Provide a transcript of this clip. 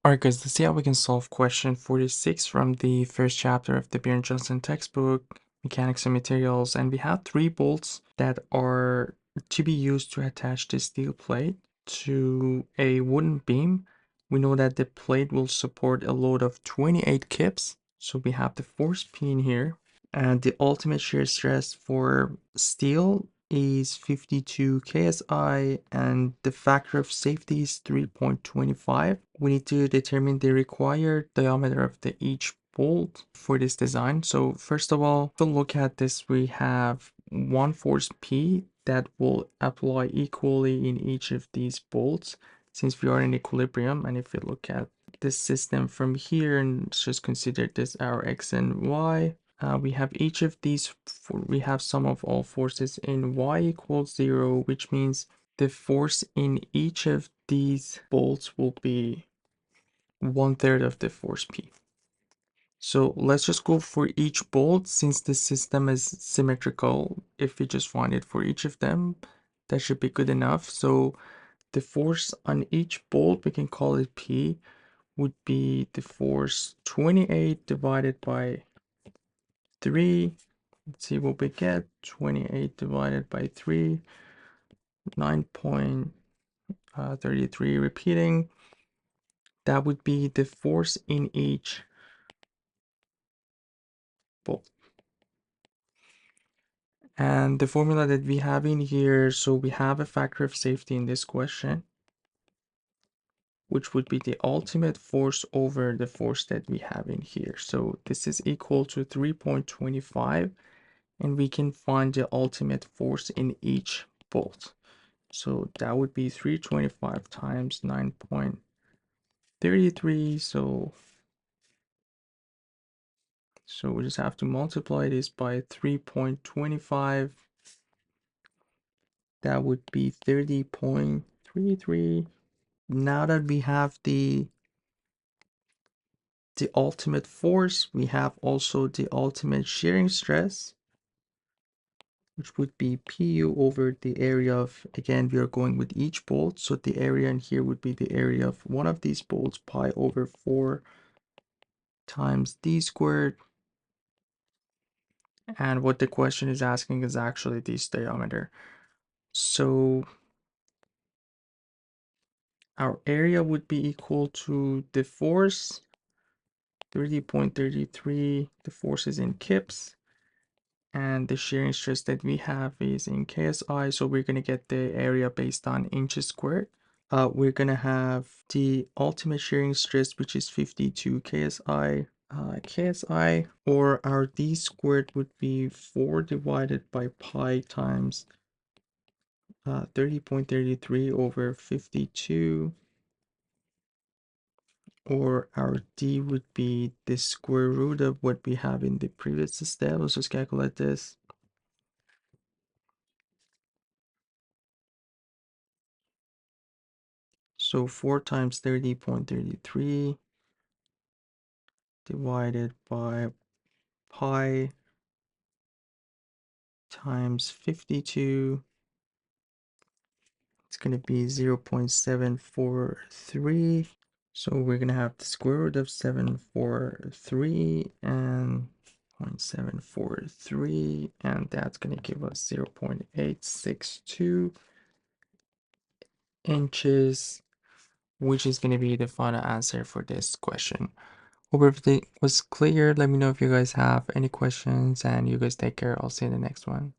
Alright guys, let's see how we can solve question 46 from the first chapter of the Johnston textbook, Mechanics and Materials, and we have 3 bolts that are to be used to attach the steel plate to a wooden beam. We know that the plate will support a load of 28 kips, so we have the force P in here, and the ultimate shear stress for steel is 52 ksi and the factor of safety is 3.25. We need to determine the required diameter of each bolt for this design. So first of all, to look at this, we have one force P that will apply equally in each of these bolts since we are in equilibrium. And if we look at this system from here and just consider this our X and Y, we have each of these, we have sum of all forces in y equals 0, which means the force in each of these bolts will be 1/3 of the force P. So let's just go for each bolt since the system is symmetrical. If we just find it for each of them, that should be good enough. So the force on each bolt, we can call it P, would be the force 28 divided by 3. Let's see what we get. 28 divided by 3, 9.33 repeating. That would be the force in each bolt. And the formula that we have in here, so we have a factor of safety in this question, which would be the ultimate force over the force that we have in here. So this is equal to 3.25, and we can find the ultimate force in each bolt. So that would be 325 times 9.33. So we just have to multiply this by 3.25. That would be 30.33. Now that we have the ultimate force, we have also the ultimate shearing stress, which would be Pu over the area of, again, we are going with each bolt, so the area in here would be the area of one of these bolts, pi over 4 times d squared. And what the question is asking is actually this diameter. So our area would be equal to the force, 30.33, the force is in kips, and the shearing stress that we have is in KSI, so we're going to get the area based on inches squared. We're going to have the ultimate shearing stress, which is 52 KSI. KSI, or our d squared, would be 4 divided by pi times 30.33 over 52, or our d would be the square root of what we have in the previous step. Let's just calculate this. So 4 times 30.33 divided by pi times 52, it's going to be 0.743. So we're going to have the square root of 743 and 0.743, and that's going to give us 0.862 inches, which is going to be the final answer for this question. Hope everything was clear. Let me know if you guys have any questions, and you guys take care. I'll see you in the next one.